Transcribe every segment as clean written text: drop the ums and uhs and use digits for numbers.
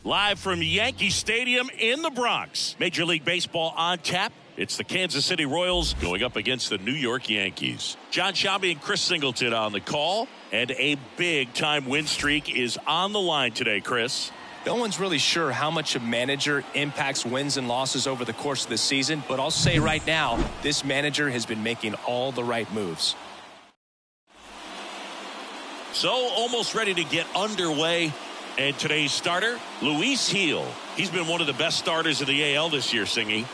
Live from Yankee Stadium in the Bronx. Major League Baseball on tap. It's the Kansas City Royals going up against the New York Yankees. John Shelby and Chris Singleton on the call. And a big-time win streak is on the line today, Chris. No one's really sure how much a manager impacts wins and losses over the course of the season, but I'll say right now, this manager has been making all the right moves. So almost ready to get underway. And today's starter, Luis Gil. He's been one of the best starters of the AL this year, Singy.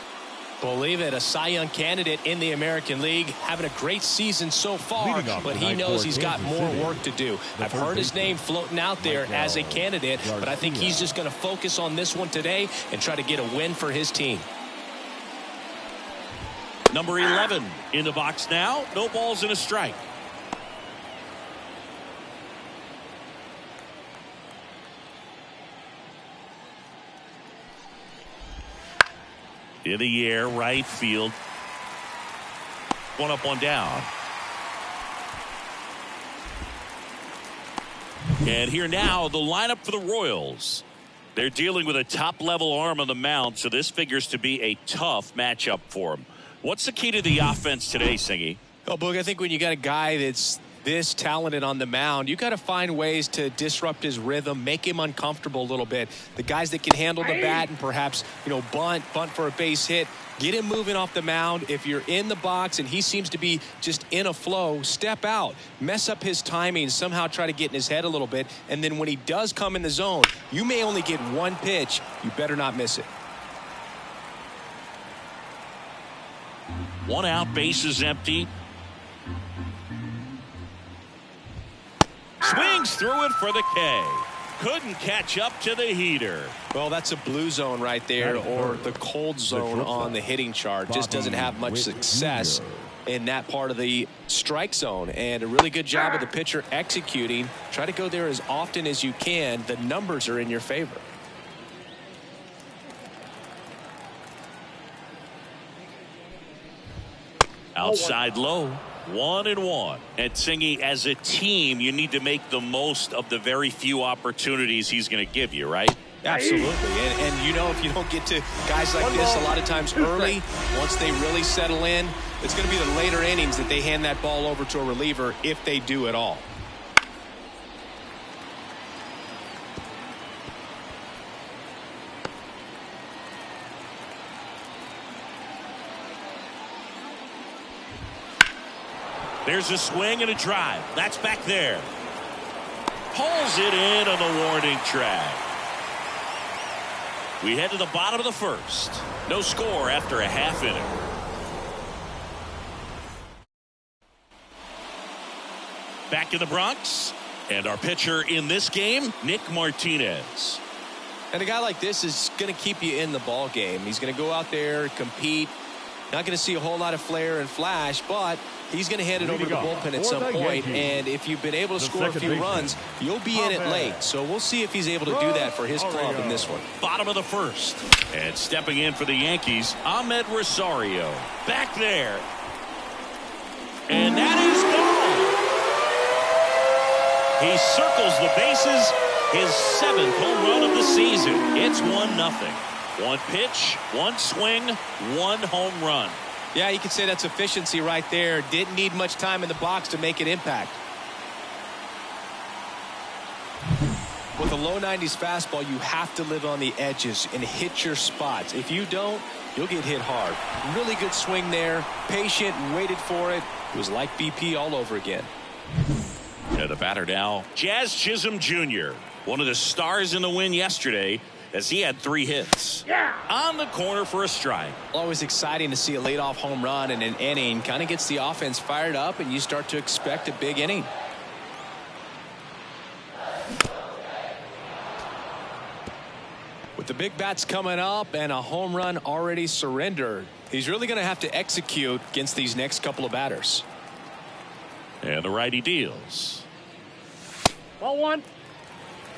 Believe it, a Cy Young candidate in the American League, having a great season so far, but he knows he's got more work to do. I've heard his name floating out there as a candidate, but I think he's just going to focus on this one today and try to get a win for his team. Number 11 in the box now. No balls and a strike. In the air, right field. One up, one down. And here now, the lineup for the Royals. They're dealing with a top-level arm on the mound, so this figures to be a tough matchup for them. What's the key to the offense today, Singy? Oh, Boog, I think when you got a guy that's this talented on the mound, you got to find ways to disrupt his rhythm, make him uncomfortable a little bit. The guys that can handle the bat and perhaps, bunt for a base hit, get him moving off the mound. If you're in the box and he seems to be just in a flow, step out, mess up his timing, somehow try to get in his head a little bit. And then when he does come in the zone, you may only get one pitch. You better not miss it. One out, bases empty. Swings through it for the K. Couldn't catch up to the heater. Well, that's a blue zone right there, or the cold zone on the hitting chart. Just doesn't have much success in that part of the strike zone. And a really good job of the pitcher executing. Try to go there as often as you can. The numbers are in your favor. Outside low. 1-1. And Singy, as a team, you need to make the most of the very few opportunities he's going to give you, right? Absolutely. And if you don't get to guys like this a lot of times early, once they really settle in, it's going to be the later innings that they hand that ball over to a reliever if they do at all. There's a swing and a drive. That's back there. Pulls it in on the warning track. We head to the bottom of the first. No score after a half inning. Back in the Bronx. And our pitcher in this game, Nick Martinez. And a guy like this is going to keep you in the ball game. He's going to go out there, compete. Not going to see a whole lot of flair and flash, but he's going to hand it over to the bullpen at some point. And if you've been able to score a few runs, you'll be in it late. So we'll see if he's able to do that for his club in this one. Bottom of the first. And stepping in for the Yankees, Ahmed Rosario. Back there. And that is gone. He circles the bases. His 7th home run of the season. It's 1-0. One pitch, one swing, one home run. Yeah, you could say that's efficiency right there. Didn't need much time in the box to make an impact. With a low 90s fastball, you have to live on the edges and hit your spots. If you don't, you'll get hit hard. Really good swing there. Patient, waited for it. It was like BP all over again. Yeah, the batter now, Jazz Chisholm Jr., one of the stars in the win yesterday, as he had 3 hits. On the corner for a strike. Always exciting to see a leadoff home run in an inning. Kind of gets the offense fired up, and you start to expect a big inning. With the big bats coming up and a home run already surrendered, he's really going to have to execute against these next couple of batters. And the righty deals. Ball 1.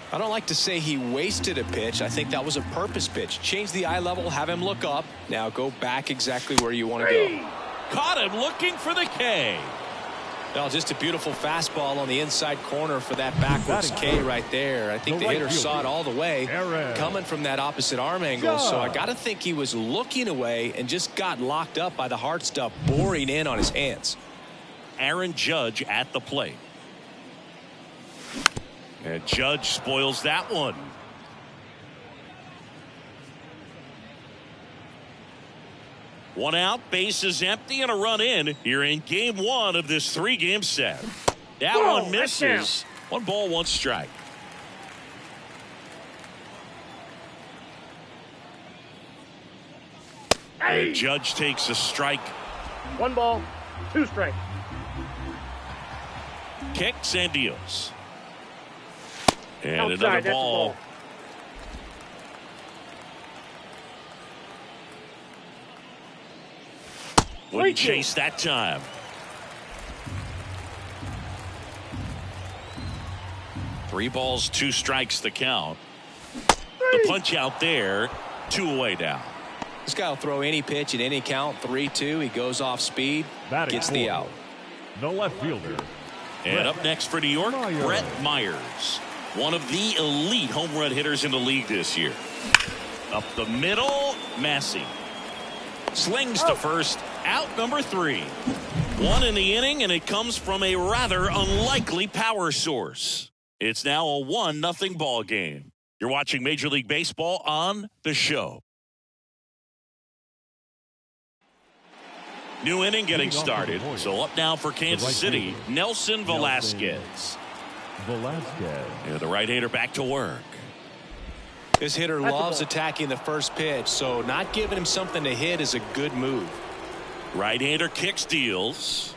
I don't like to say he wasted a pitch. I think that was a purpose pitch. Change the eye level, have him look up. Now go back exactly where you want to go. Caught him looking for the K. Well, just a beautiful fastball on the inside corner for that backwards K right there. I think the hitter saw it all the way coming from that opposite arm angle. So I got to think he was looking away and just got locked up by the hard stuff boring in on his hands. Aaron Judge at the plate. And Judge spoils that one. One out, bases empty, and a run in here in game one of this 3-game set. That one misses. 1 ball, 1 strike. And Judge takes a strike. 1 ball, 2 strikes. Kicks and deals. And Outside, another ball. Wouldn't chase that time. Three balls, 2 strikes the count. The punch out there, 2 away now. This guy will throw any pitch at any count. 3-2. He goes off speed, gets the out. The left fielder. And up next for New York, Brett Myers. One of the elite home run hitters in the league this year. Up the middle, Massey. Slings to first, out number 3. 1 in the inning, and it comes from a rather unlikely power source. It's now a 1-0 ball game. You're watching Major League Baseball on The Show. New inning getting started. So up now for Kansas City, Nelson Velasquez. And the right-hander back to work. This hitter loves attacking the first pitch, so not giving him something to hit is a good move. Right-hander kicks, deals.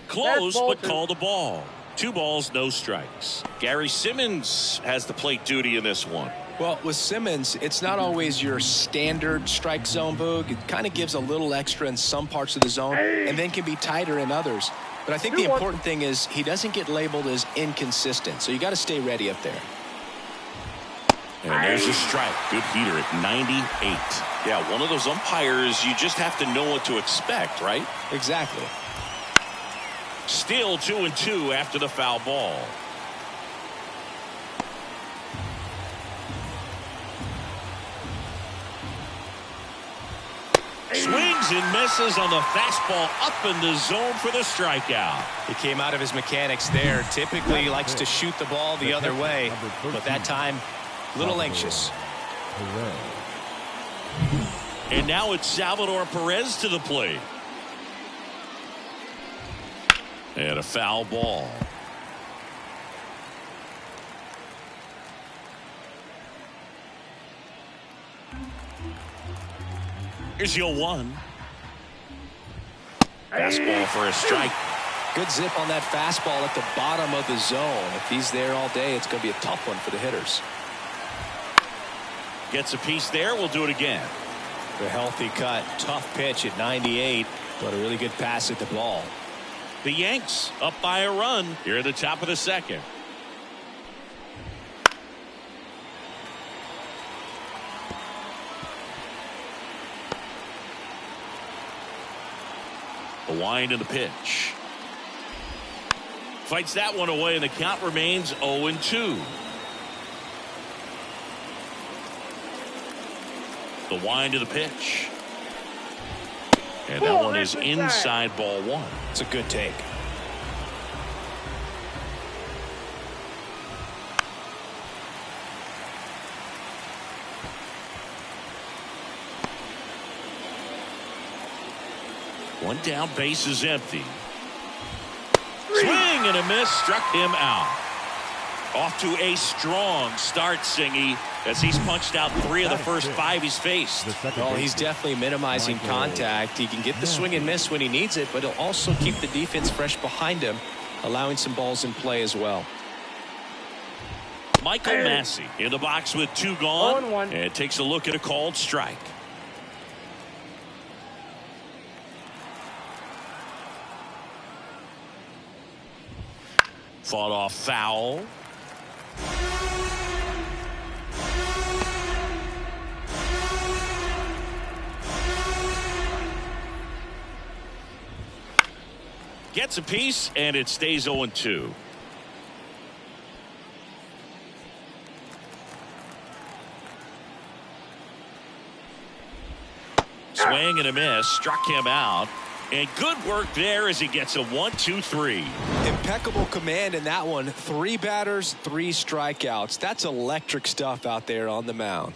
Close, but called a ball. 2 balls, no strikes. Gary Simmons has the plate duty in this one. Well, with Simmons, it's not always your standard strike zone, Boog. It kind of gives a little extra in some parts of the zone and then can be tighter in others. But I think the important thing is he doesn't get labeled as inconsistent, so you got to stay ready up there. And there's a strike. Good heater at 98. Yeah, one of those umpires, you just have to know what to expect, right? Exactly. Still 2-2 after the foul ball. Swings and misses on the fastball up in the zone for the strikeout. He came out of his mechanics there. Typically he likes to shoot the ball the other way, but that time a little anxious. And now it's Salvador Perez to the plate. And a foul ball. Here's your 1. Fastball for a strike. Good zip on that fastball at the bottom of the zone. If he's there all day, it's going to be a tough one for the hitters. Gets a piece there. We'll do it again. The healthy cut. Tough pitch at 98, but a really good pass at the ball. The Yanks up by a run here at the top of the second. The wind and the pitch. Fights that one away, and the count remains 0-2. The wind of the pitch. And that one is inside ball 1. It's a good take. One down, base is empty. Swing and a miss, struck him out. Off to a strong start, Singy, as he's punched out 3 of the first 5 he's faced. Well, he's definitely minimizing contact. He can get the swing and miss when he needs it, but he'll also keep the defense fresh behind him, allowing some balls in play as well. Michael Massey in the box with 2 gone, and takes a look at a called strike. Fought off foul. Gets a piece, and it stays 0-2. Swing and a miss. Struck him out. And good work there as he gets a 1-2-3. Impeccable command in that one. 3 batters, 3 strikeouts. That's electric stuff out there on the mound.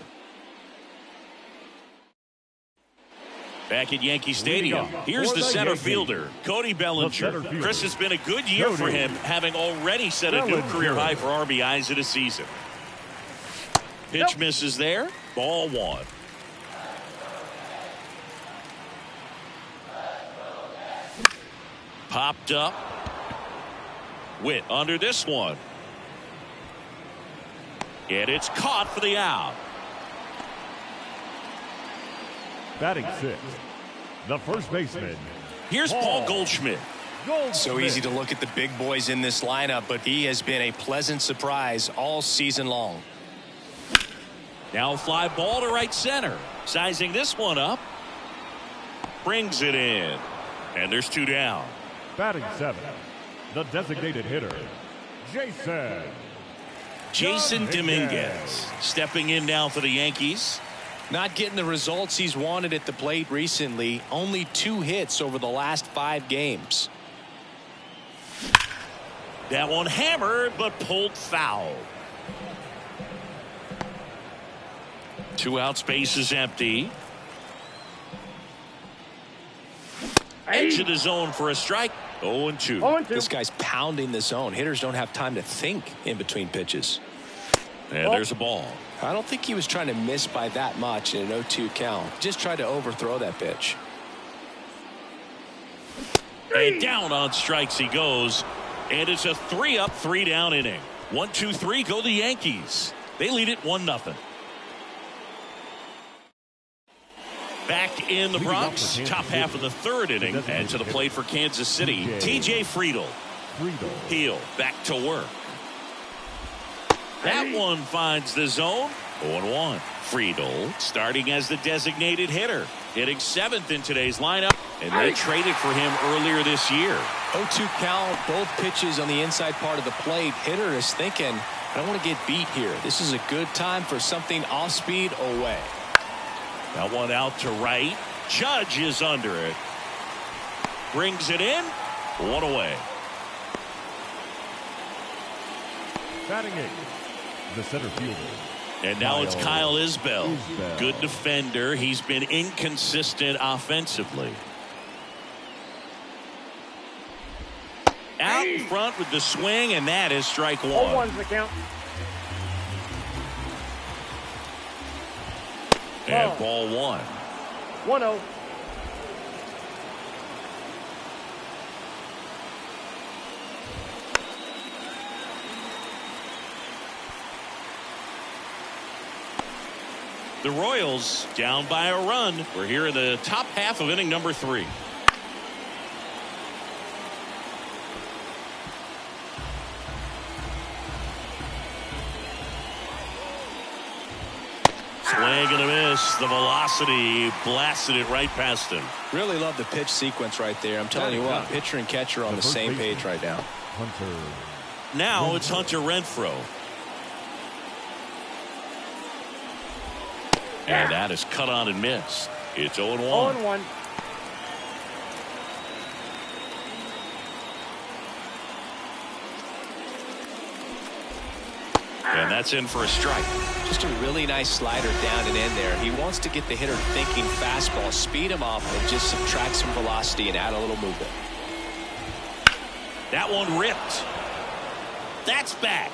Back at Yankee Stadium, here's the center fielder, Cody Bellinger. Chris, has been a good year for him, having already set a new career high for RBIs in a season. Pitch misses there. Ball 1. Popped up. Witt under this one. And it's caught for the out. Batting 6th, the first baseman. Here's Paul Goldschmidt. So easy to look at the big boys in this lineup, but he has been a pleasant surprise all season long. Now a fly ball to right center. Sizing this one up. Brings it in. And there's 2 down. Batting 7th, the designated hitter, Jason Dominguez stepping in now for the Yankees. Not getting the results he's wanted at the plate recently. Only 2 hits over the last 5 games. That one hammered but pulled foul. 2 outs, base is empty. Edge of the zone for a strike. 0-2. This guy's pounding the zone. Hitters don't have time to think in between pitches. And there's a ball. I don't think he was trying to miss by that much in an 0-2 count. Just tried to overthrow that pitch. And down on strikes he goes. And it's a 3-up, 3-down inning. 1-2-3 go the Yankees. They lead it 1-0. Back in the Bronx, top half of the 3rd inning, and to the plate for Kansas City, TJ Friedl. Heel back to work. That one finds the zone. 0-1. Friedl starting as the designated hitter, hitting 7th in today's lineup, and they traded for him earlier this year. 0-2 count, both pitches on the inside part of the plate. Hitter is thinking, I don't want to get beat here. This is a good time for something off speed away. That one out to right. Judge is under it. Brings it in. 1 away. Batting 8th, the center fielder. And now it's Kyle Isbell. Good defender. He's been inconsistent offensively. Out in front with the swing, and that is strike 1. 0-1's the count. And ball 1. 1-0. The Royals down by a run. We're here in the top half of inning number 3. Swing and a miss. The velocity blasted it right past him. Really love the pitch sequence right there. I'm telling you what, pitcher and catcher on the same page right now. Now it's Hunter Renfroe. And that is cut on and missed. It's 0-1. 0-1. And that's in for a strike. Just a really nice slider down and in there. He wants to get the hitter thinking fastball, speed him up, and just subtract some velocity and add a little movement. That one ripped. That's back.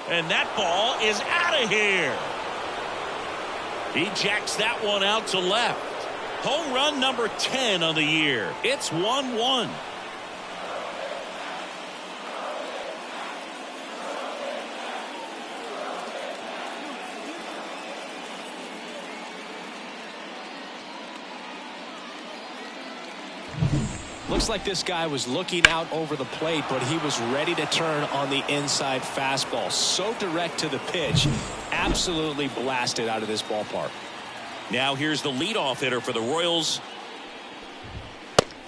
And that ball is out of here. He jacks that one out to left. Home run number 10 on the year. It's 1-1. Looks like this guy was looking out over the plate, but he was ready to turn on the inside fastball. So direct to the pitch. Absolutely blasted out of this ballpark. Now here's the leadoff hitter for the Royals.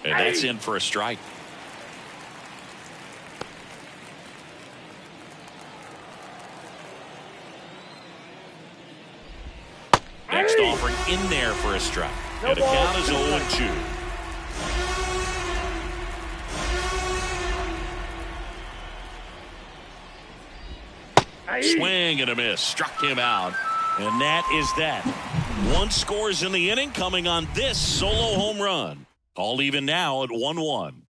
And that's in for a strike. Next offering in there for a strike. No And the ball, count is 2 0-2. Swing and a miss. Struck him out. And that is that. One scores in the inning coming on this solo home run. All even now at 1-1.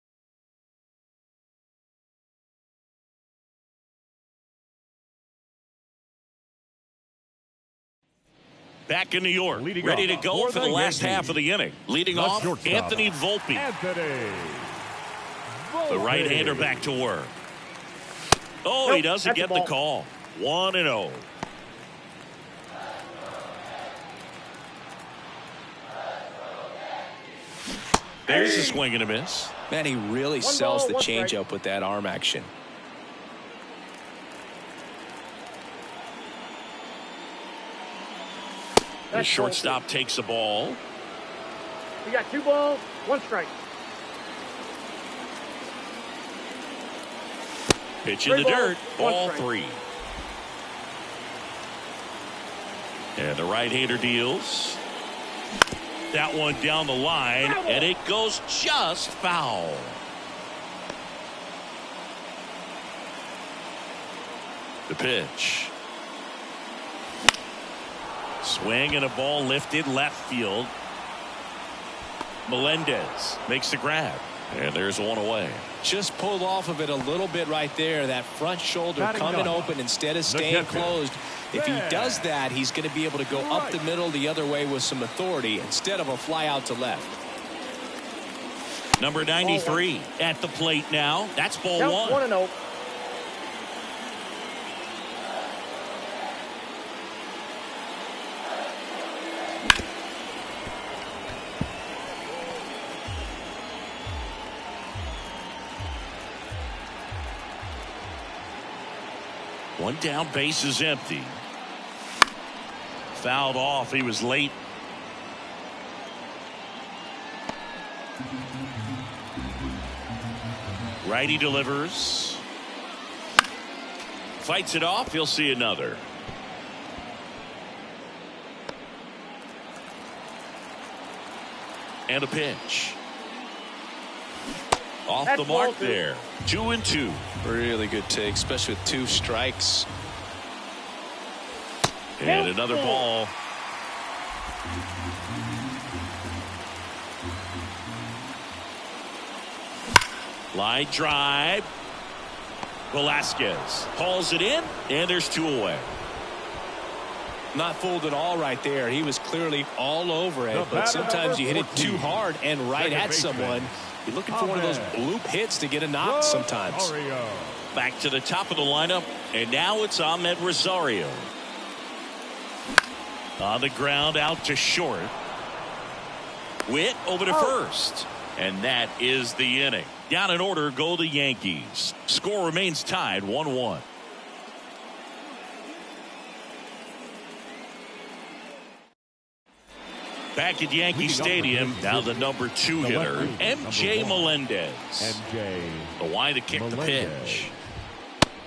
Back in New York, Leading ready to off go for for the the last Yankees. half of the inning. Leading The off, shortstop, Anthony Volpe. Anthony The Volpe. right-hander back to work. Oh, Nope, he doesn't that's a get the ball. call. 1-0. There's a swing and a miss. Man, he really One sells ball, the one strike. changeup with that arm action. The That's shortstop takes the ball. You got 2 balls, 1 strike. Pitch in the 3 balls, dirt. 1 Ball strike. 3. And the right-hander deals. That one down the line, and it goes just foul. The pitch. Swing and a ball lifted left field. Melendez makes the grab. And there's one away. Just pulled off of it a little bit right there. That front shoulder Batting coming nine. open instead of staying catcher. closed. If he Fair. does that, he's going to be able to go up the middle the other way with some authority instead of a fly out to left. Number 93 at the plate now. That's ball Count 1. 1-0. One down, base is empty. Fouled off. He was late. Righty delivers. Fights it off. He'll see another. And a pitch. Off That's the mark ball 2. there. 2-2. Really good take, especially with 2 strikes. And another ball. Line drive. Velasquez hauls it in, and there's 2 away. Not fooled at all right there. He was clearly all over it, The but batter, sometimes you hit it number too 14. hard and right Second at baseman. someone. You're looking for one of those bloop hits to get a knock sometimes. Rosario. Back to the top of the lineup, and now it's Ahmed Rosario. On the ground, out to short. Witt over to first. And that is the inning. Down in order go the Yankees. Score remains tied 1-1. Back at Yankee Stadium, now the number 2 hitter, MJ Melendez. MJ. The wide to kick the Melendez. pitch.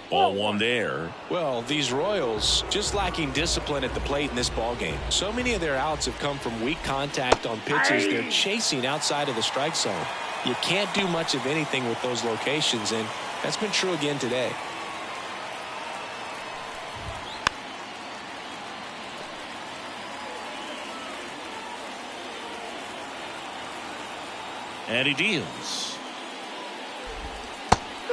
Ball 1 there. Well, these Royals just lacking discipline at the plate in this ball game. So many of their outs have come from weak contact on pitches they're chasing outside of the strike zone. You can't do much of anything with those locations, and that's been true again today. And he deals.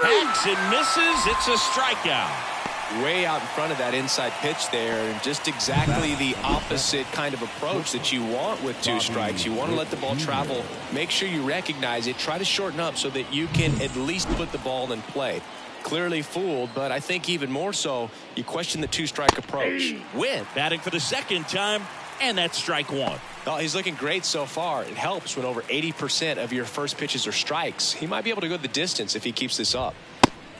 Hacks and misses. It's a strikeout. Way out in front of that inside pitch there, and just exactly the opposite kind of approach that you want with 2 strikes. You want to let the ball travel, make sure you recognize it, try to shorten up so that you can at least put the ball in play. Clearly fooled, but I think even more so, you question the 2-strike approach. Witt batting for the 2nd time, and that's strike 1. Oh, he's looking great so far. It helps when over 80% of your first pitches are strikes. He might be able to go the distance if he keeps this up.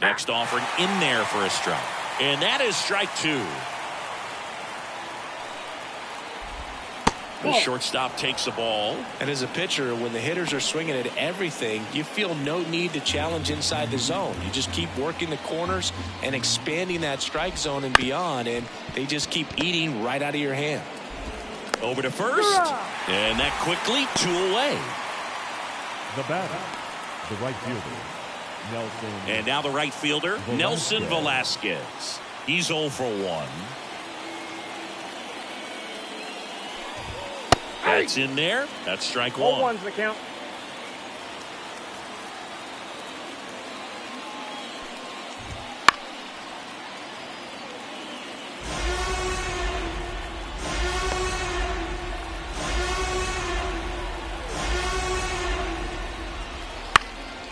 Next offering in there for a strike. And that is strike 2. The shortstop takes the ball. And as a pitcher, when the hitters are swinging at everything, you feel no need to challenge inside the zone. You just keep working the corners and expanding that strike zone and beyond, and they just keep eating right out of your hand. Over to first. And that quickly 2 away. The batter, the right fielder, Nelson. And now the right fielder, Nelson Velasquez. He's 0 for 1. That's in there. That's strike 1. 0-1's the count.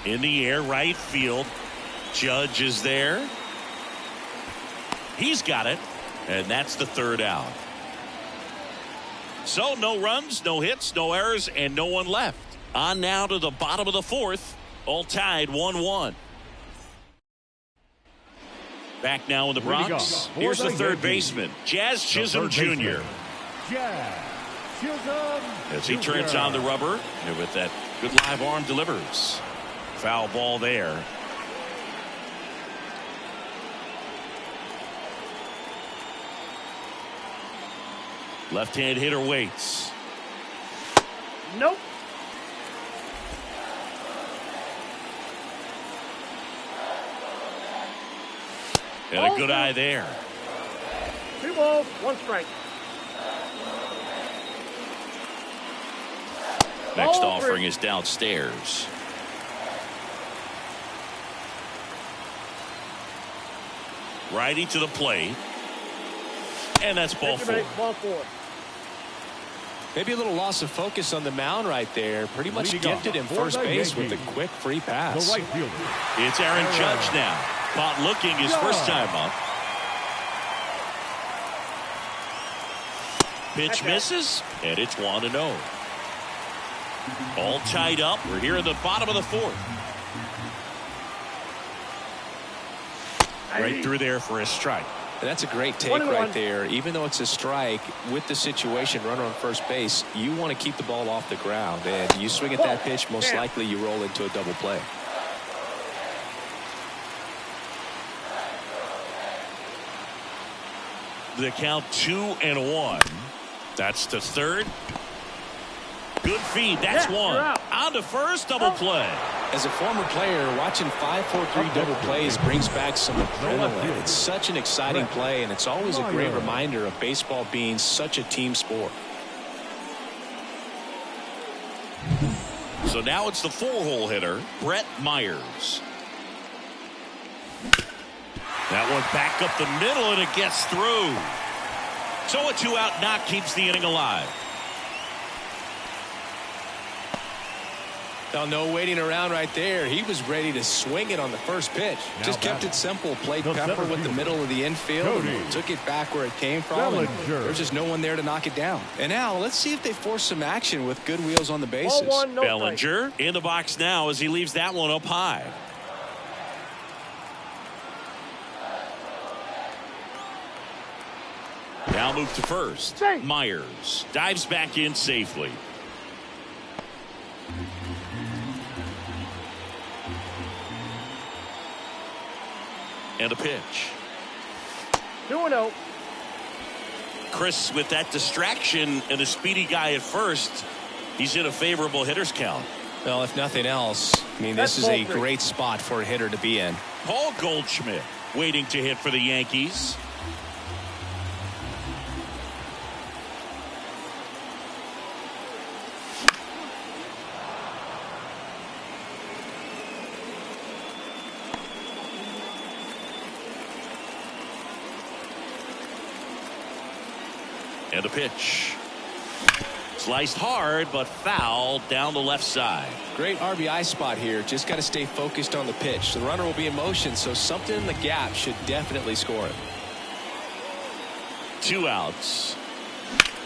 In the air, right field. Judge is there. He's got it. And that's the 3rd out. So no runs, no hits, no errors, and no one left. On now to the bottom of the 4th. All tied 1-1. Back now in the Bronx. Here's the third baseman, Jazz Chisholm Jr. Jazz Chisholm As he turns on the rubber, and with that good live arm delivers. Foul ball there. Left-hand hitter waits. Nope. And a good eye there. 2 balls, 1 strike. Next offering is downstairs. Righty to the plate. And that's ball 4. Ball 4. Maybe a little loss of focus on the mound right there. Pretty much gifted him first base with a quick free pass. The right fielder. It's Aaron Judge now. Caught looking his first time up. Pitch misses, and it's 1-0. All tied up. We're here in the bottom of the 4th. Right through there for a strike. And that's a great take right there. Even though it's a strike, with the situation, runner on first base, you want to keep the ball off the ground. And you swing at that pitch, most likely you roll into a double play. The count 2-1. That's the 3rd. Good feed. That's 1. On to first, double play. As a former player, watching 5-4-3 double plays brings back some adrenaline. It's such an exciting play, and it's always a great reminder of baseball being such a team sport. So now it's the 4-hole hitter, Brett Myers. That one back up the middle, and it gets through. So a 2-out knock keeps the inning alive. Now, no waiting around right there. He was ready to swing it on the first pitch. Just kept it simple. Played pepper with the middle of the infield. Took it back where it came from. There's just no one there to knock it down. And now let's see if they force some action with good wheels on the bases. Ball 1, no Bellinger in the box now as he leaves that one up high. Now move to first. Myers dives back in safely. And a pitch. 2-0. Chris, with that distraction and a speedy guy at first, he's in a favorable hitter's count. Well, if nothing else, I mean, this is a great spot for a hitter to be in. Paul Goldschmidt waiting to hit for the Yankees. And a pitch. Sliced hard, but foul down the left side. Great RBI spot here. Just got to stay focused on the pitch. The runner will be in motion, so something in the gap should definitely score it. 2 outs.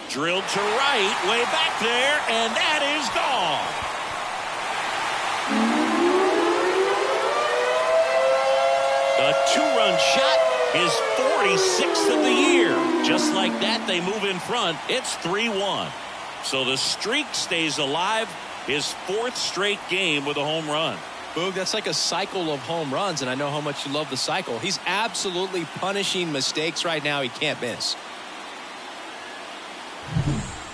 Drilled to right, way back there, and that is gone. A 2-run shot. His 46th of the year. Just like that, they move in front. It's 3-1. So the streak stays alive. His 4th straight game with a home run. Boog, that's like a cycle of home runs, and I know how much you love the cycle. He's absolutely punishing mistakes right now he can't miss.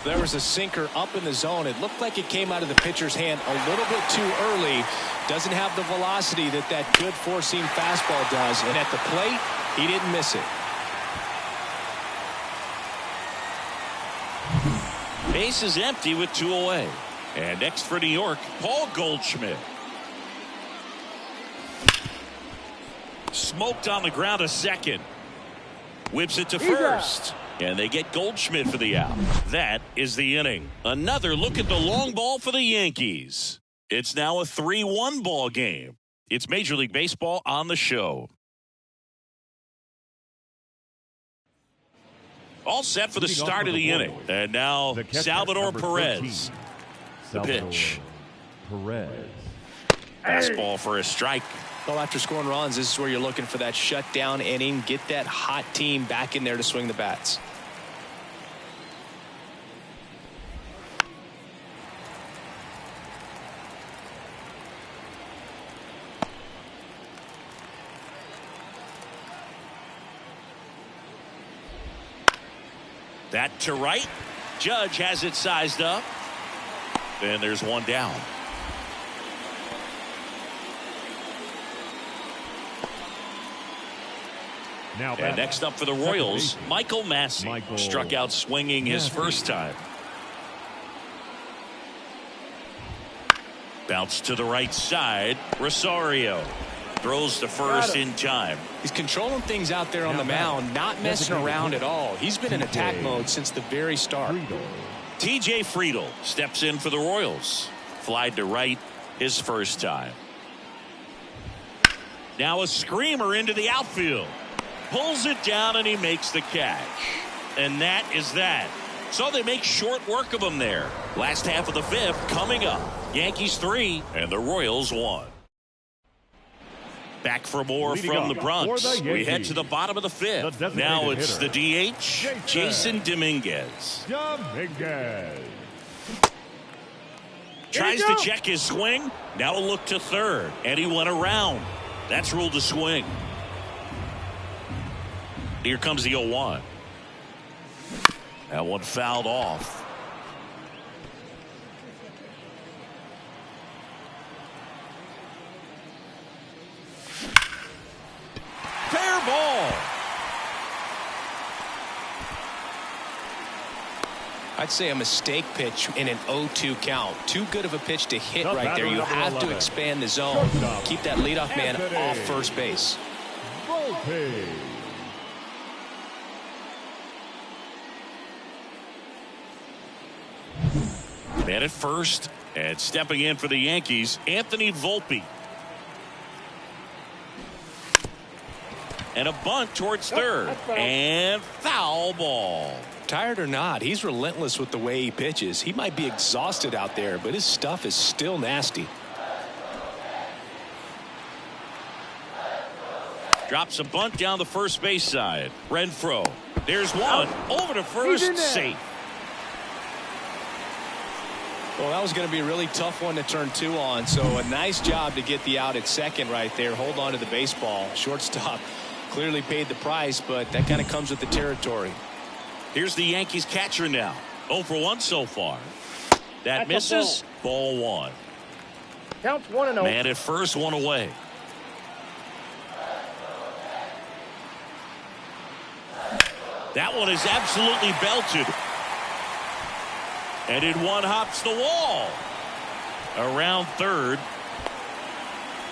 There was a sinker up in the zone. It looked like it came out of the pitcher's hand a little bit too early. Doesn't have the velocity that good four-seam fastball does. And at the plate, he didn't miss it. Base is empty with 2 away. And next for New York, Paul Goldschmidt. Smoked on the ground a second. Whips it to first. And they get Goldschmidt for the out. That is the inning. Another look at the long ball for the Yankees. It's now a 3-1 ball game. It's Major League Baseball on the show. All set for the start of the inning. And now Salvador Perez. The pitch. Perez. Fastball for a strike. Well, after scoring runs, this is where you're looking for that shutdown inning. Get that hot team back in there to swing the bats. That to right. Judge has it sized up. And there's one down. And next up for the Royals, Michael Massey. Struck out swinging his first time. Bounce to the right side. Rosario throws to first in time. He's controlling things out there on the mound, not messing around at all. He's been in attack mode since the very start. TJ Friedl steps in for the Royals. Flied to right his first time. Now a screamer into the outfield. Pulls it down and he makes the catch. And that is that. So they make short work of him there. Last half of the fifth coming up. Yankees 3 and the Royals 1. Back for more from the Bronx. We head to the bottom of the fifth. Now it's the DH, Jason Dominguez. Tries to check his swing. Now a look to third. And he went around. That's ruled a swing. Here comes the 0-1. That one fouled off. Fair ball. I'd say a mistake pitch in an 0-2 count. Too good of a pitch to hit right there. You have to expand the zone. Keep that leadoff man off first base. Man at first, and stepping in for the Yankees, Anthony Volpe. And a bunt towards third. And foul ball. Tired or not, he's relentless with the way he pitches. He might be exhausted out there, but his stuff is still nasty. Drops a bunt down the first base side. Renfroe. There's one. Over to first. Safe. Well, that was going to be a really tough one to turn 2 on. So a nice job to get the out at second right there. Hold on to the baseball. Shortstop clearly paid the price, but that kind of comes with the territory. Here's the Yankees catcher now. 0 for 1 so far. That misses. Ball 1. Counts 1-0. Man at first, 1 away. That one is absolutely belted. And in one hops the wall. Around third.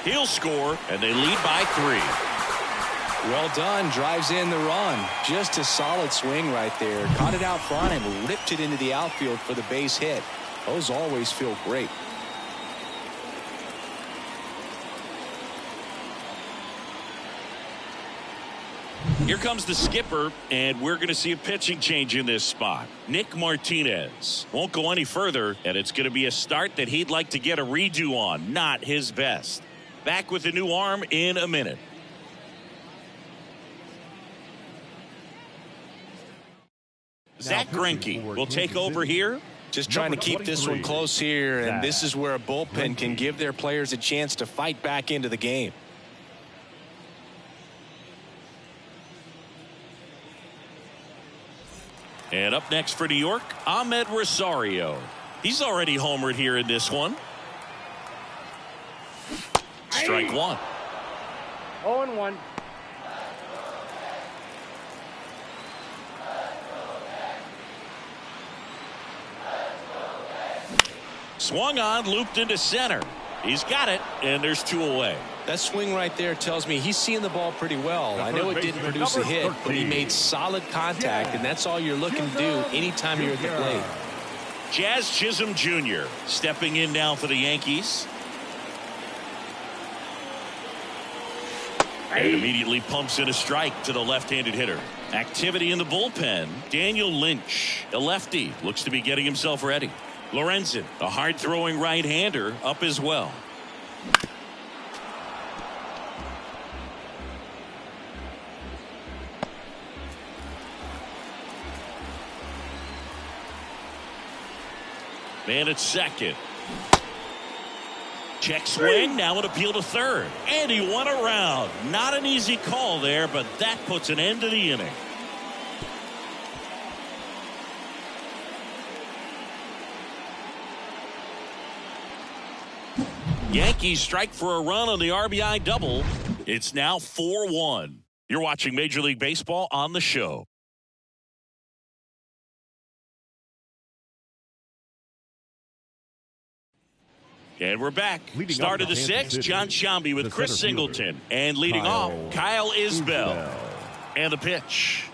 He'll score, and they lead by 3. Well done. Drives in the run. Just a solid swing right there. Caught it out front and ripped it into the outfield for the base hit. Those always feel great. Here comes the skipper, and we're going to see a pitching change in this spot. Nick Martinez won't go any further, and it's going to be a start that he'd like to get a redo on. Not his best. Back with the new arm in a minute. Zach Greinke will take over here. Just trying to keep this one close here, and this is where a bullpen can give their players a chance to fight back into the game. And up next for New York, Ahmed Rosario. He's already homered here in this one. Strike one. 0-1. Swung on, looped into center. He's got it, and there's 2 away. That swing right there tells me he's seeing the ball pretty well. I know it didn't produce a hit, but he made solid contact, and that's all you're looking to do anytime you're at the plate. Jazz Chisholm Jr. stepping in now for the Yankees. And immediately pumps in a strike to the left-handed hitter. Activity in the bullpen. Daniel Lynch, a lefty, looks to be getting himself ready. Lorenzen, a hard-throwing right-hander, up as well. Man at second. Check swing, now an appeal to third. And he won around. Not an easy call there, but that puts an end to the inning. Yankees strike for a run on the RBI double. It's now 4-1. You're watching Major League Baseball on the show. And we're back. Start of the sixth, John Sciambi with Chris Singleton. And leading off, Kyle Isbell. And the pitch.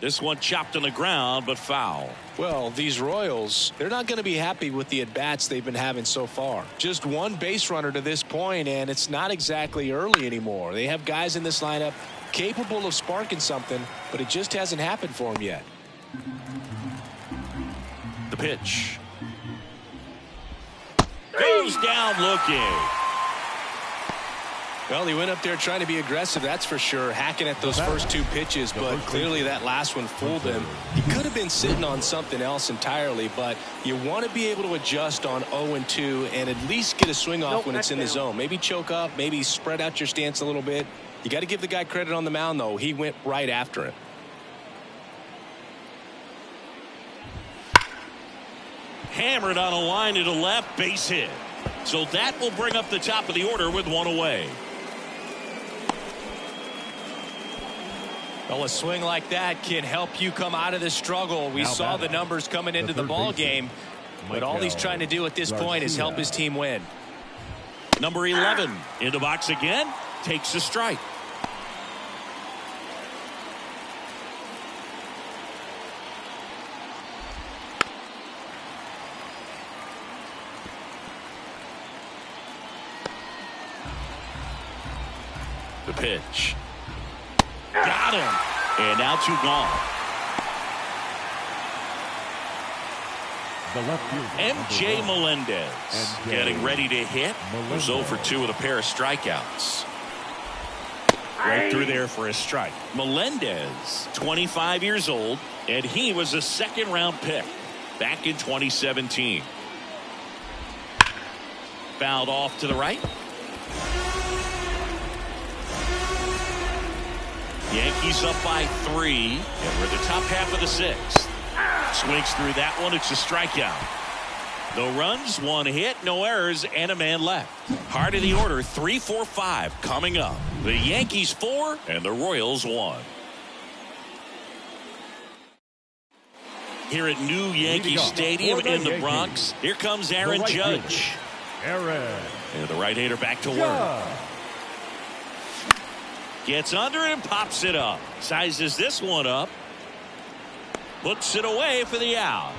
This one chopped on the ground, but foul. Well, these Royals, they're not going to be happy with the at-bats they've been having so far. Just one base runner to this point, and it's not exactly early anymore. They have guys in this lineup capable of sparking something, but it just hasn't happened for them yet. The pitch. Goes down looking. Well, he went up there trying to be aggressive, that's for sure, hacking at those first 2 pitches, but clearly that last one fooled him. He could have been sitting on something else entirely, but you want to be able to adjust on 0-2 and at least get a swing off when it's in the zone. Maybe choke up, maybe spread out your stance a little bit. You got to give the guy credit on the mound, though. He went right after it. Hammered on a line to the left, base hit. So that will bring up the top of the order with 1 away. Well, a swing like that can help you come out of the struggle. We saw the numbers coming into the ball game, but all he's trying to do at this point is help his team win. Number 11 in the box again, takes a strike. The pitch. Got him. And now 2 gone. The left fielder, MJ Melendez getting ready to hit. Was 0 for 2 with a pair of strikeouts. Right through there for a strike. Melendez, 25 years old, and he was a 2nd-round pick back in 2017. Fouled off to the right. Yankees up by 3, and we're the top half of the 6th. Swings through that one. It's a strikeout. No runs, 1 hit, no errors, and a man left. Heart of the order, 3, 4, 5 coming up. The Yankees 4 and the Royals 1. Here at New Yankee Stadium in the Bronx, here comes Aaron Judge. And the right-hander back to work. Gets under it and pops it up. Sizes this one up. Puts it away for the out.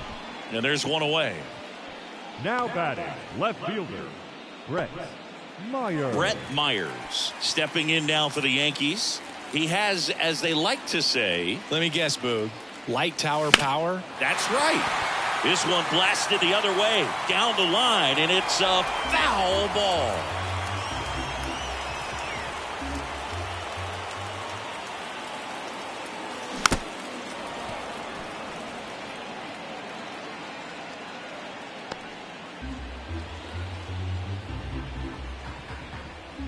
And there's 1 away. Now batting, left fielder, Brett Myers. Brett Myers stepping in now for the Yankees. He has, as they like to say. Let me guess, Boog. Light tower power? That's right. This one blasted the other way. Down the line, and it's a foul ball.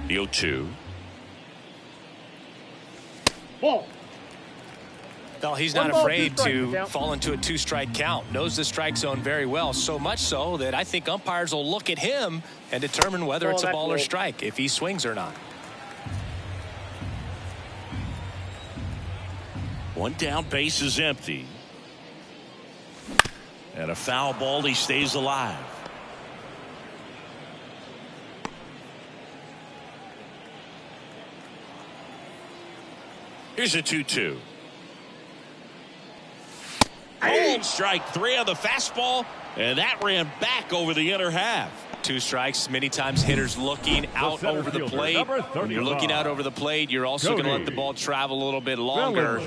The 0-2. Ball. Well, he's not afraid to fall into a 2-strike count. Knows the strike zone very well, so much so that I think umpires will look at him and determine whether it's a ball or strike, if he swings or not. One down, base is empty. And a foul ball, he stays alive. Here's a 2-2. Cold strike 3 on the fastball, and that ran back over the inner half. 2 strikes. Many times hitters looking out over the plate. When you're looking out over the plate, you're also going to let the ball travel a little bit longer.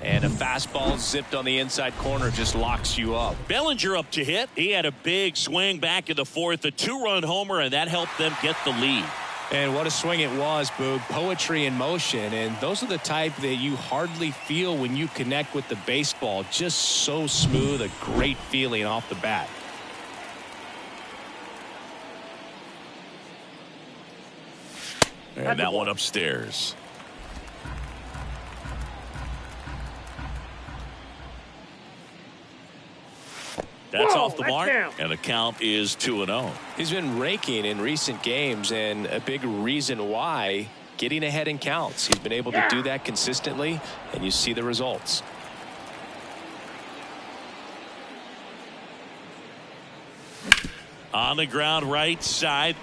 And a fastball zipped on the inside corner just locks you up. Bellinger up to hit. He had a big swing back in the 4th, a 2-run homer, and that helped them get the lead. And what a swing it was, Boog. Poetry in motion. And those are the type that you hardly feel when you connect with the baseball. Just so smooth, a great feeling off the bat. And that one upstairs. That's off the mark, and the count is 2-0. He's been raking in recent games, and a big reason why, getting ahead in counts. He's been able to do that consistently, and you see the results. On the ground, right side.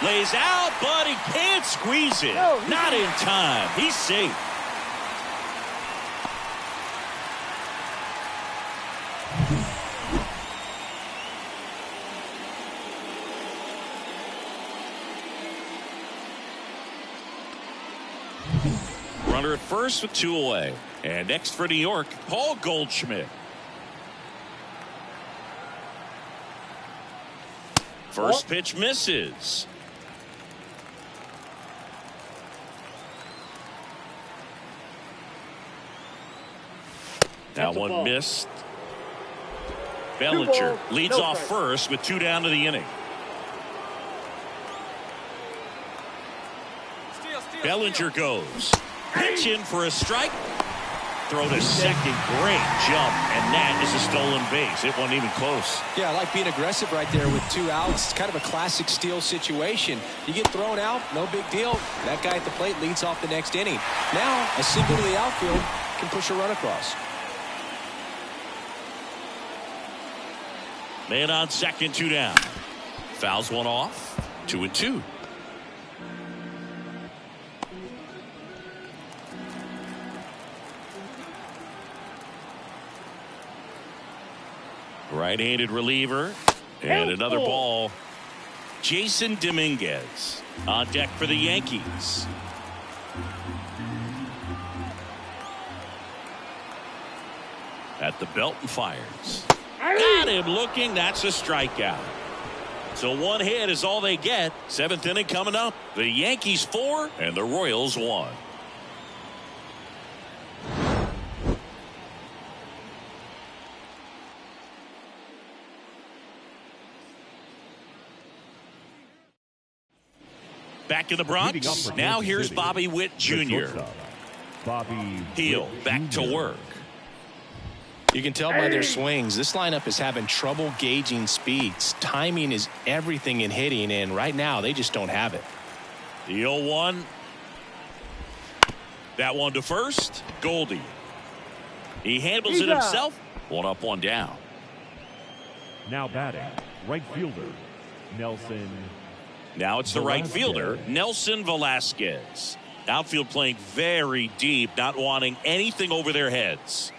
Lays out, but he can't squeeze it. Not in time. He's safe. Runner at first with 2 away. And next for New York, Paul Goldschmidt. First pitch misses. That one missed. Bellinger leads off first with 2 down to the inning. Bellinger goes. Pitch in for a strike. Throw to second. Great jump. And that is a stolen base. It wasn't even close. Yeah, I like being aggressive right there with 2 outs. It's kind of a classic steal situation. You get thrown out, no big deal. That guy at the plate leads off the next inning. Now, a single to the outfield can push a run across. Man on second, 2 down. Fouls one off. 2-2. Right-handed reliever. And another ball. Jason Dominguez on deck for the Yankees. At the belt and fires. Got him looking. That's a strikeout. So 1 hit is all they get. 7th inning coming up. The Yankees 4 and the Royals 1. Back in the Bronx. Now here's Bobby Witt Jr. Bobby Heel back to work. You can tell by their swings, this lineup is having trouble gauging speeds. Timing is everything in hitting, and right now they just don't have it. The 0-1. That one to first. Goldie. He handles it himself. 1 up, 1 down. Now batting, right fielder, Nelson. Now it's the right fielder, Nelson Velasquez. Outfield playing very deep, not wanting anything over their heads.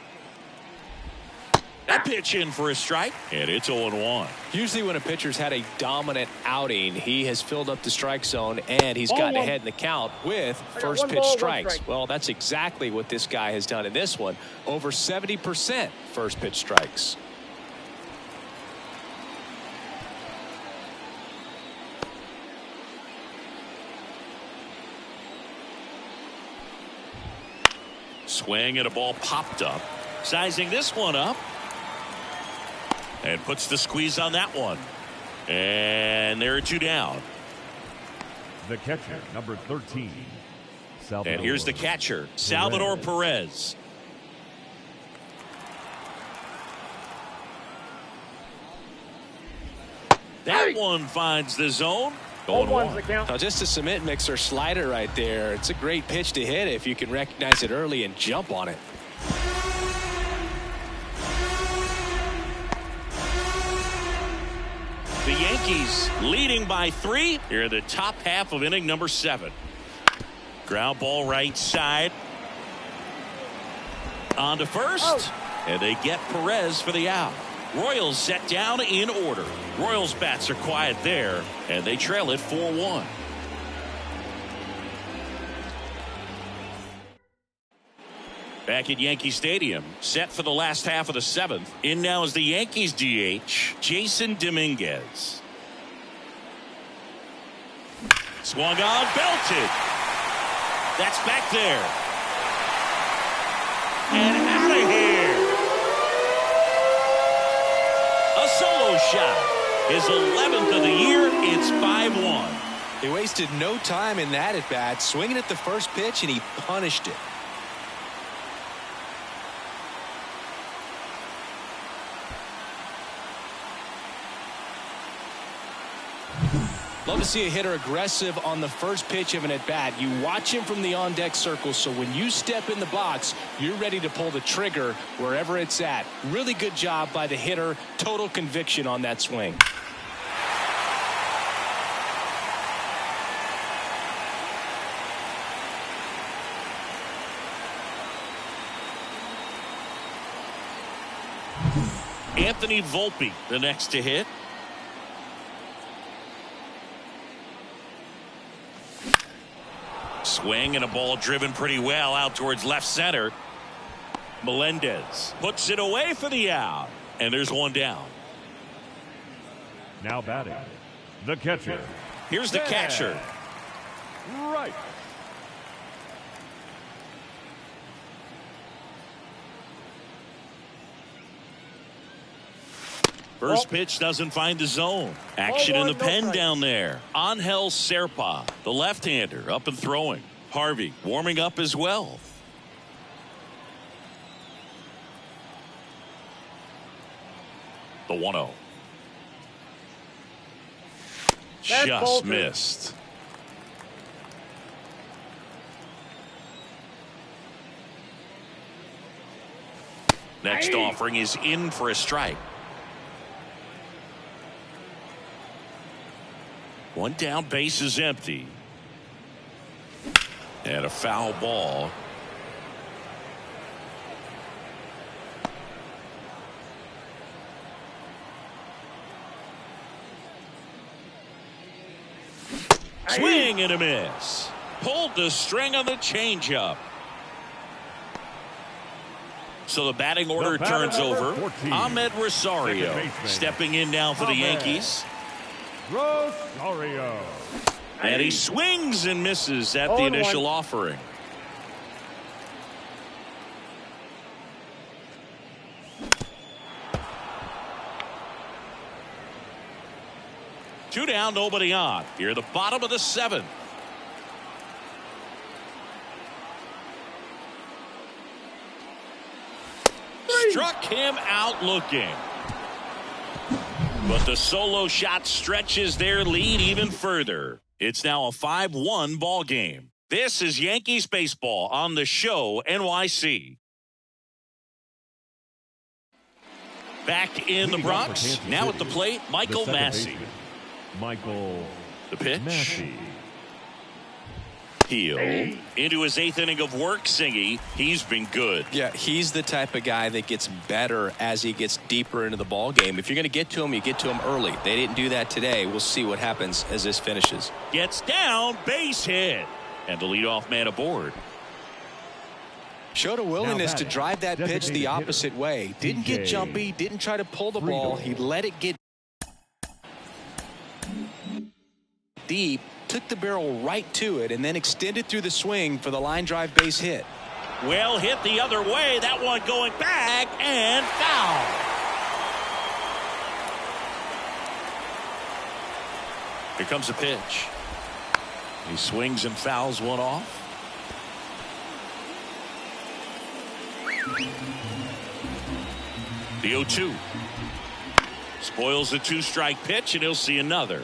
That pitch in for a strike, and it's 0-1. Usually when a pitcher's had a dominant outing, he has filled up the strike zone, and he's gotten ahead in the count with first pitch strikes. Well, that's exactly what this guy has done in this one. Over 70% first pitch strikes. Swing and a ball popped up. Sizing this one up. And puts the squeeze on that one. And there are 2 down. The catcher, number 13. Salvador. And here's the catcher, Salvador Perez. That one finds the zone. Hold Going one's the one. count. Now, just a cement mixer slider right there. It's a great pitch to hit if you can recognize it early and jump on it. The Yankees leading by 3 here in the top half of inning number 7. Ground ball right side. On to first. And they get Perez for the out. Royals set down in order. Royals bats are quiet there, and they trail it 4-1. Back at Yankee Stadium, set for the last half of the 7th. In now is the Yankees DH, Jason Dominguez. Swung on, belted. That's back there. And out of here. A solo shot. His 11th of the year. It's 5-1. They wasted no time in that at bat, swinging at the first pitch, and he punished it. Love to see a hitter aggressive on the first pitch of an at-bat. You watch him from the on-deck circle, so when you step in the box, you're ready to pull the trigger wherever it's at. Really good job by the hitter. Total conviction on that swing. Anthony Volpe, the next to hit. Swing and a ball driven pretty well out towards left center. Melendez puts it away for the out. And there's one down. Now batting, the catcher. Here's the catcher. Right. First pitch doesn't find the zone. Action in the pen down there. Angel Serpa, the left-hander, up and throwing. Harvey warming up as well. The 1-0. Just missed. Next offering is in for a strike. One down, base is empty. And a foul ball. Swing and a miss. Pulled the string on the changeup. So the batting order turns over. 14. Ahmed Rosario stepping in now for the Yankees. Rosario. And he swings and misses at the initial offering. Two down, nobody on. Here at the bottom of the 7th. Struck him out looking. But the solo shot stretches their lead even further. It's now a 5-1 ball game. This is Yankees baseball on the show NYC. Back in the Bronx, now at the plate, Michael Massey. Michael The pitch. Massey. Heel into his 8th inning of work. Singy, he's been good. Yeah, he's the type of guy that gets better as he gets deeper into the ball game. If you're going to get to him, you get to him early. They didn't do that today. We'll see what happens as this finishes. Gets down, base hit, and the leadoff man aboard. Showed a willingness to drive that pitch the opposite way. Didn't get jumpy, didn't try to pull the ball. He let it get deep, took the barrel right to it, and then extended through the swing for the line drive base hit. Well hit the other way. That one going back and foul. Here comes a pitch. He swings and fouls one off. The 0-2. Spoils the 2-strike pitch, and he'll see another.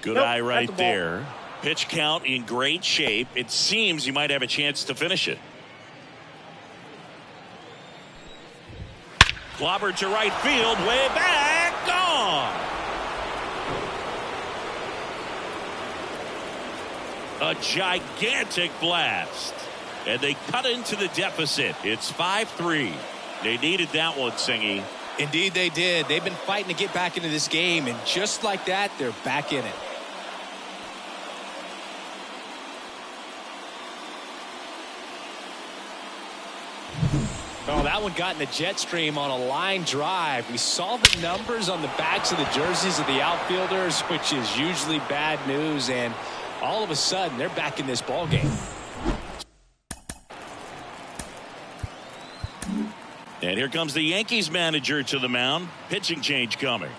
Good eye right there. Pitch count in great shape. It seems you might have a chance to finish it. Clobbered to right field, way back, gone. A gigantic blast. And they cut into the deficit. It's 5-3. They needed that one, Singy. Indeed they did. They've been fighting to get back into this game, and just like that, they're back in it. Oh, that one got in the jet stream on a line drive. We saw the numbers on the backs of the jerseys of the outfielders, which is usually bad news, and all of a sudden they're back in this ball game. And here comes the Yankees manager to the mound. Pitching change coming.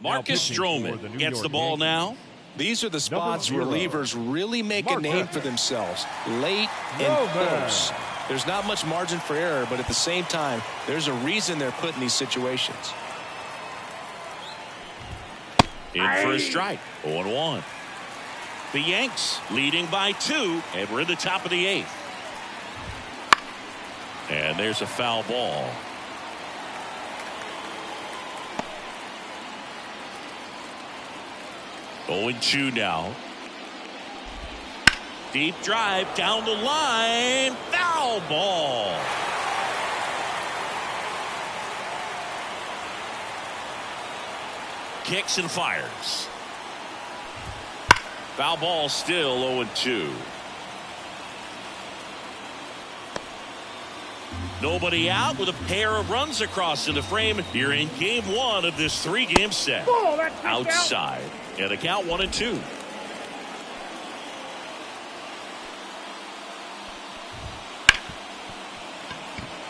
Marcus Stroman gets the ball now. These are the spots relievers really make a name for themselves. Late and close. There's not much margin for error, but at the same time, there's a reason they're put in these situations. In for a strike. 0-1. The Yanks leading by 2, and we're in the top of the 8th. And there's a foul ball. Oh, 0-2 now. Deep drive down the line. Foul ball. Kicks and fires. Foul ball still 0-2. Nobody out with a pair of runs across in the frame here in game 1 of this 3-game set. Outside. And the count 1-2.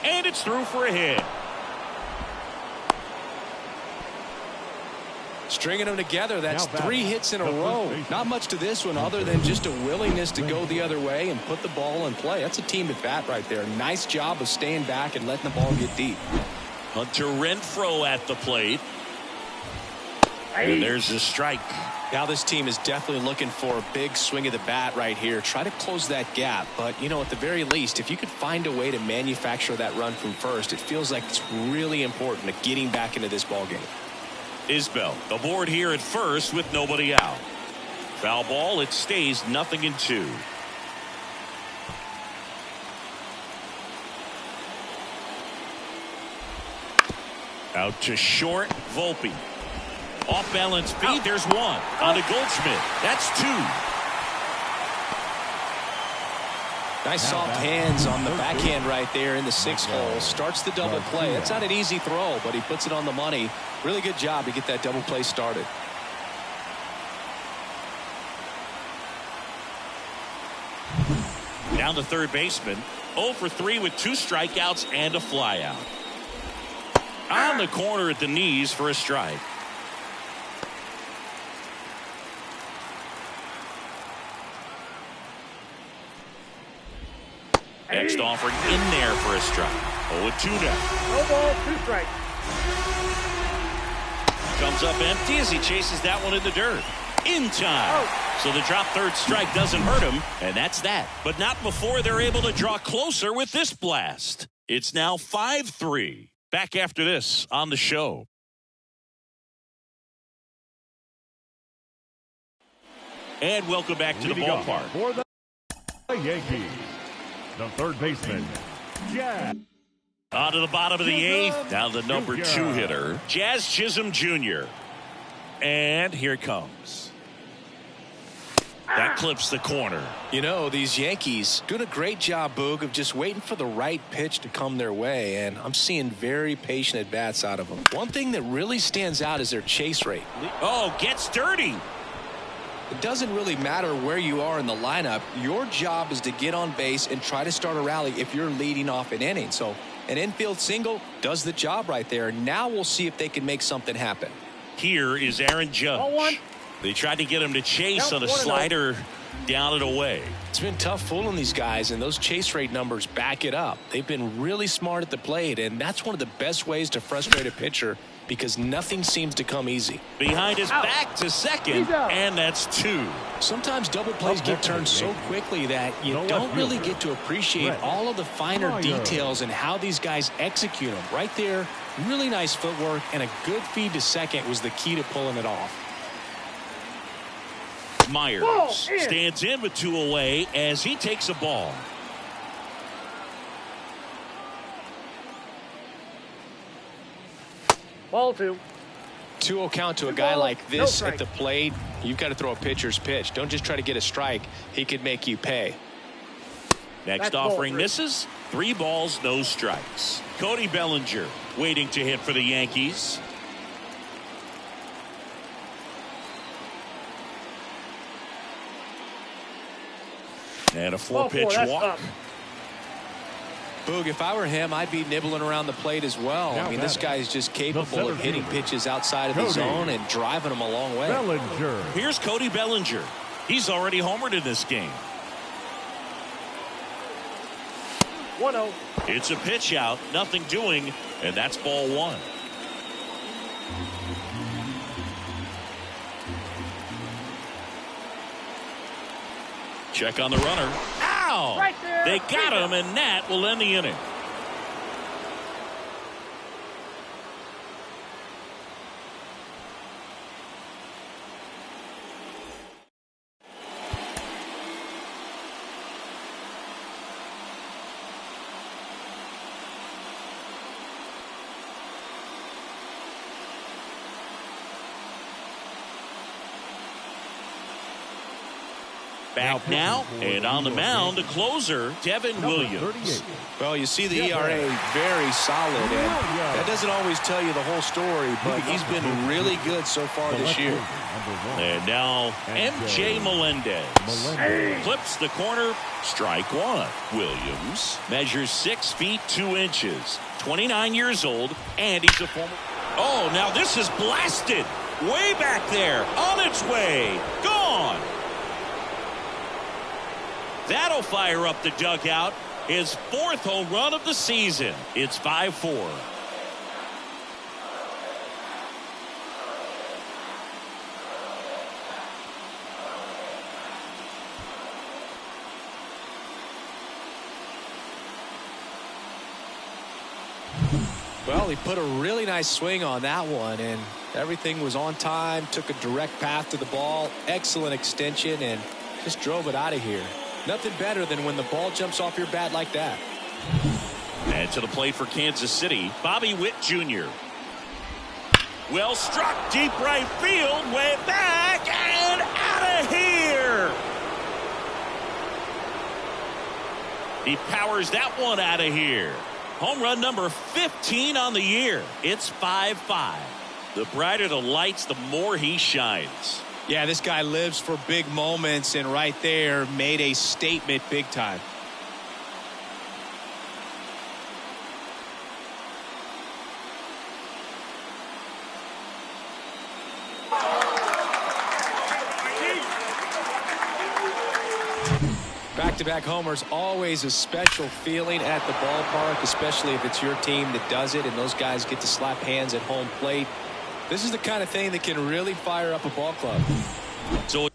And it's through for a hit. Stringing them together, that's 3 hits in a row. Not much to this one other than just a willingness to go the other way and put the ball in play. That's a team at bat right there. Nice job of staying back and letting the ball get deep. Hunter Renfroe at the plate. And there's a strike. Now this team is definitely looking for a big swing of the bat right here. Try to close that gap. But, you know, at the very least, if you could find a way to manufacture that run from first, it feels like it's really important to getting back into this ball game. Isbell aboard here at first with nobody out. Foul ball. It stays 0-2. Out to short. Volpe. Off balance feet. There's one on to Goldschmidt. That's 2. Nice soft hands on the backhand right there in the 6th hole. Starts the double play. That's not an easy throw, but he puts it on the money. Really good job to get that double play started. Down to third baseman. 0 for 3 with 2 strikeouts and a flyout. On the corner at the knees for a strike. Next offering in there for a strike. 0-2 now. No ball, 2 strikes. Comes up empty as he chases that one in the dirt. In time. So the drop third strike doesn't hurt him, and that's that. But not before they're able to draw closer with this blast. It's now 5-3. Back after this on the show. And welcome back to the ballpark. For the Yankees, the third baseman, Jazz. On to the bottom of the 8th. Now the number 2 hitter, Jazz Chisholm Jr. And here it comes. That clips the corner. You know, these Yankees doing a great job, Boog, of just waiting for the right pitch to come their way, and I'm seeing very patient at-bats out of them. One thing that really stands out is their chase rate. Oh, gets dirty. It doesn't really matter where you are in the lineup. Your job is to get on base and try to start a rally if you're leading off an inning. So an infield single does the job right there. Now we'll see if they can make something happen. Here is Aaron Judge. They tried to get him to chase on a slider down and away. It's been tough fooling these guys, and those chase rate numbers back it up. They've been really smart at the plate, and that's one of the best ways to frustrate a pitcher because nothing seems to come easy. Behind his back to second, and that's 2. Sometimes double plays get turned so quickly that you don't really get to appreciate all of the finer details and how these guys execute them. Right there, really nice footwork, and a good feed to second was the key to pulling it off. Myers stands in with 2 away as he takes a ball. Ball 2. 2-0 count to a guy like this at the plate. You've got to throw a pitcher's pitch. Don't just try to get a strike. He could make you pay. Next offering misses. 3 balls, no strikes. Cody Bellinger waiting to hit for the Yankees. And a 4-pitch walk. Boog, if I were him, I'd be nibbling around the plate as well. I mean, this guy is just capable of hitting pitches outside of the zone and driving them a long way. Bellinger. Here's Cody Bellinger. He's already homered in this game. 1-0. It's a pitch out, nothing doing, and that's ball 1. Check on the runner. Ow! Right there. They got him, and that will end the inning. Back now, and on the mound, the closer, Devin Williams. Well, you see the ERA very solid, and that doesn't always tell you the whole story, but he's been really good so far this year. And now, MJ Melendez clips the corner, strike 1. Williams measures 6 feet 2 inches, 29 years old, and he's a former. Oh, now this is blasted. Way back there, on its way, gone. That'll fire up the dugout. His 4th home run of the season. It's 5-4. Well, he put a really nice swing on that one, and everything was on time, took a direct path to the ball, excellent extension, and just drove it out of here. Nothing better than when the ball jumps off your bat like that. And to the plate for Kansas City, Bobby Witt Jr. Well struck, deep right field, way back, and out of here. He powers that one out of here. Home run number 15 on the year. It's 5-5. The brighter the lights, the more he shines. Yeah, this guy lives for big moments, and right there made a statement big time. Back-to-back homers, always a special feeling at the ballpark, especially if it's your team that does it and those guys get to slap hands at home plate. This is the kind of thing that can really fire up a ball club. So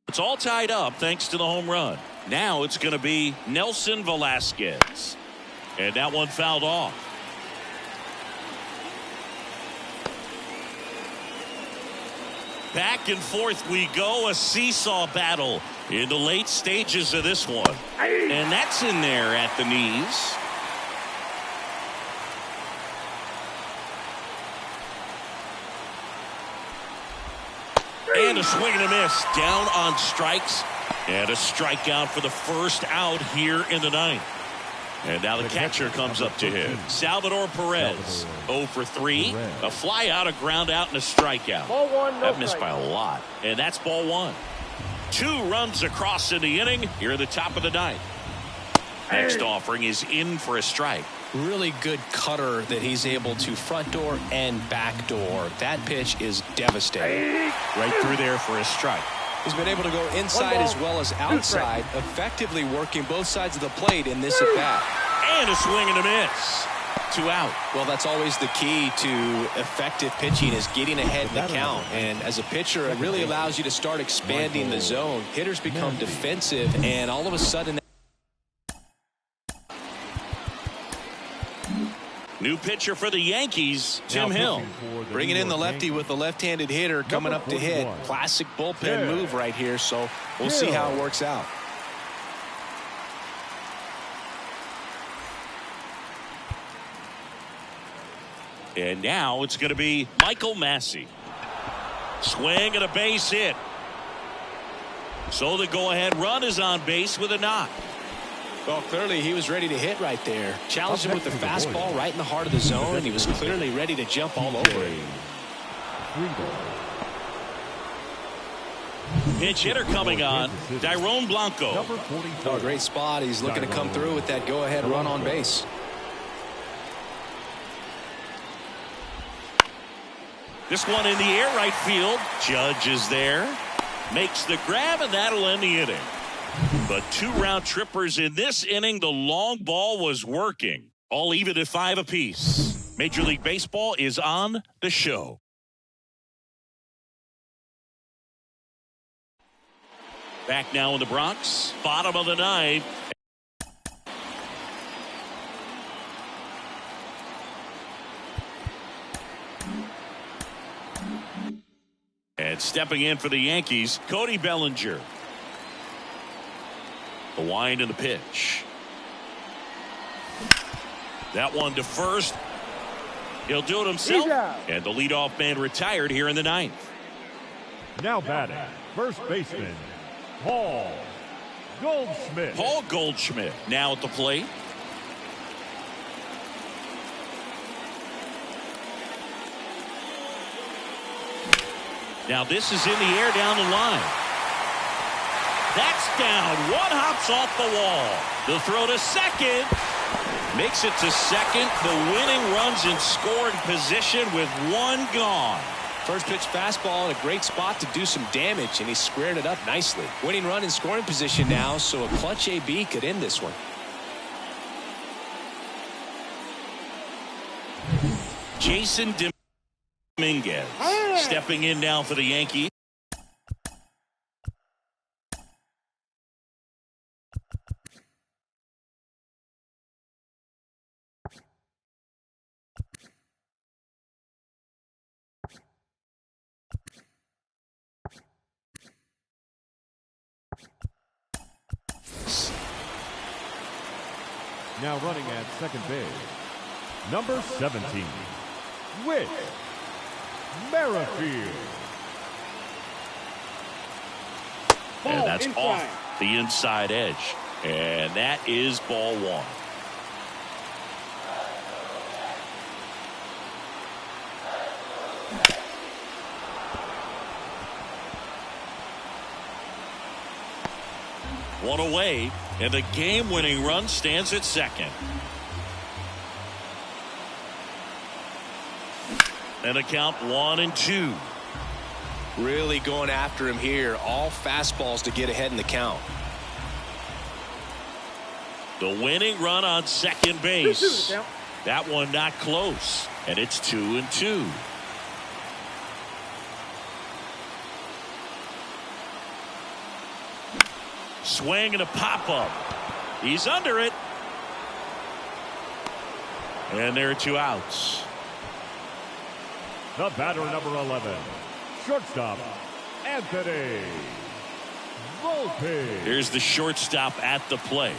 it's all tied up thanks to the home run. Now it's going to be Nelson Velasquez. And that one fouled off. Back and forth we go. A seesaw battle in the late stages of this one. And that's in there at the knees. And a swing and a miss. Down on strikes. And a strikeout for the first out here in the ninth. And now the catcher comes up to hit. Salvador Perez. 0 for 3. A fly out, a ground out, and a strikeout. Ball one, no That missed by a lot. And that's ball one. 2 runs across in the inning here at the top of the ninth. Next offering is in for a strike. Really good cutter that he's able to front door and back door. That pitch is devastating. Right through there for a strike. He's been able to go inside as well as outside, effectively working both sides of the plate in this at bat. And a swing and a miss. 2 out. Well, that's always the key to effective pitching, is getting ahead in the count. And as a pitcher, it really allows you to start expanding the zone. Hitters become defensive, and all of a sudden... New pitcher for the Yankees, Tim Hill. Bringing in the lefty with the left-handed hitter coming up to hit. Classic bullpen move right here, so we'll see how it works out. And now it's going to be Michael Massey. Swing and a base hit. So the go-ahead run is on base with a knock. Well, clearly he was ready to hit right there. Challenged him with the fastball right in the heart of the zone, and he was clearly ready to jump all over it. Pinch hitter coming on, Dairon Blanco. Oh, great spot. He's looking to come through with that go-ahead run on base. This one in the air, right field. Judge is there. Makes the grab, and that'll end the inning. But 2 round trippers in this inning. The long ball was working. All even at 5 apiece. Major League Baseball is on the show. Back now in the Bronx. Bottom of the ninth. And stepping in for the Yankees, Cody Bellinger. The wind and the pitch. That one to first. He'll do it himself. And the leadoff man retired here in the ninth. Now batting, first baseman, Paul Goldschmidt. Paul Goldschmidt now at the plate. Now this is in the air down the line. That's down. One hops off the wall. The throw to second. Makes it to second. The winning run's in scoring position with 1 gone. First pitch fastball in a great spot to do some damage, and he squared it up nicely. Winning run in scoring position now, so a clutch AB could end this one. Jason Dominguez stepping in now for the Yankees. Now running at second base, number 17, Whit Merrifield. And that's off the inside edge. And that is ball 1. One away, and the game-winning run stands at second. And a count 1-2. Really going after him here. All fastballs to get ahead in the count. The winning run on second base. That one not close, and it's 2-2. Swing and a pop-up. He's under it. And there are 2 outs. The batter, number 11, shortstop, Anthony Volpe. Here's the shortstop at the plate.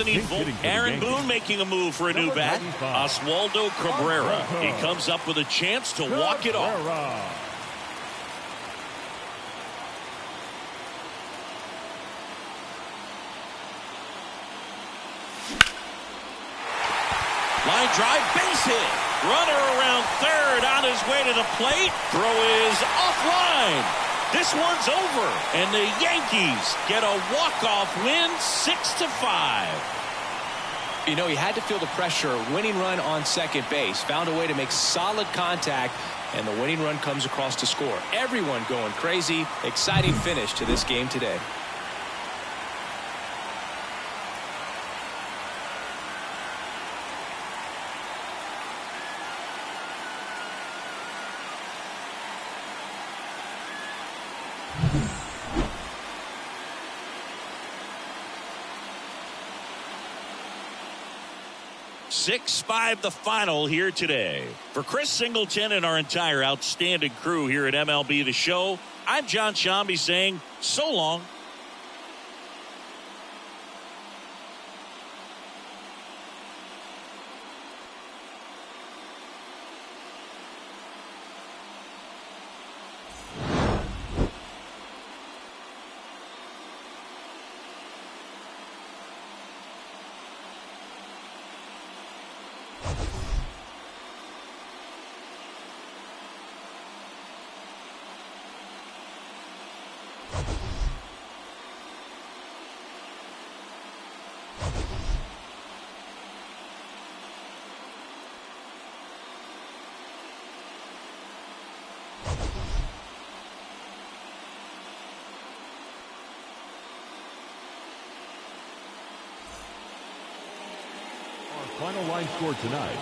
Anthony Volpe. Aaron Boone making a move for a new bat. Oswaldo Cabrera. He comes up with a chance to walk it off. Line drive, base hit. Runner around third on his way to the plate. Throw is offline. This one's over, and the Yankees get a walk-off win, 6-5. You know, he had to feel the pressure. Winning run on second base. Found a way to make solid contact, and the winning run comes across to score. Everyone going crazy. Exciting finish to this game today. Six-5 the final here today. For Chris Singleton and our entire outstanding crew here at MLB The Show, I'm John Shambi saying so long. Final line score tonight.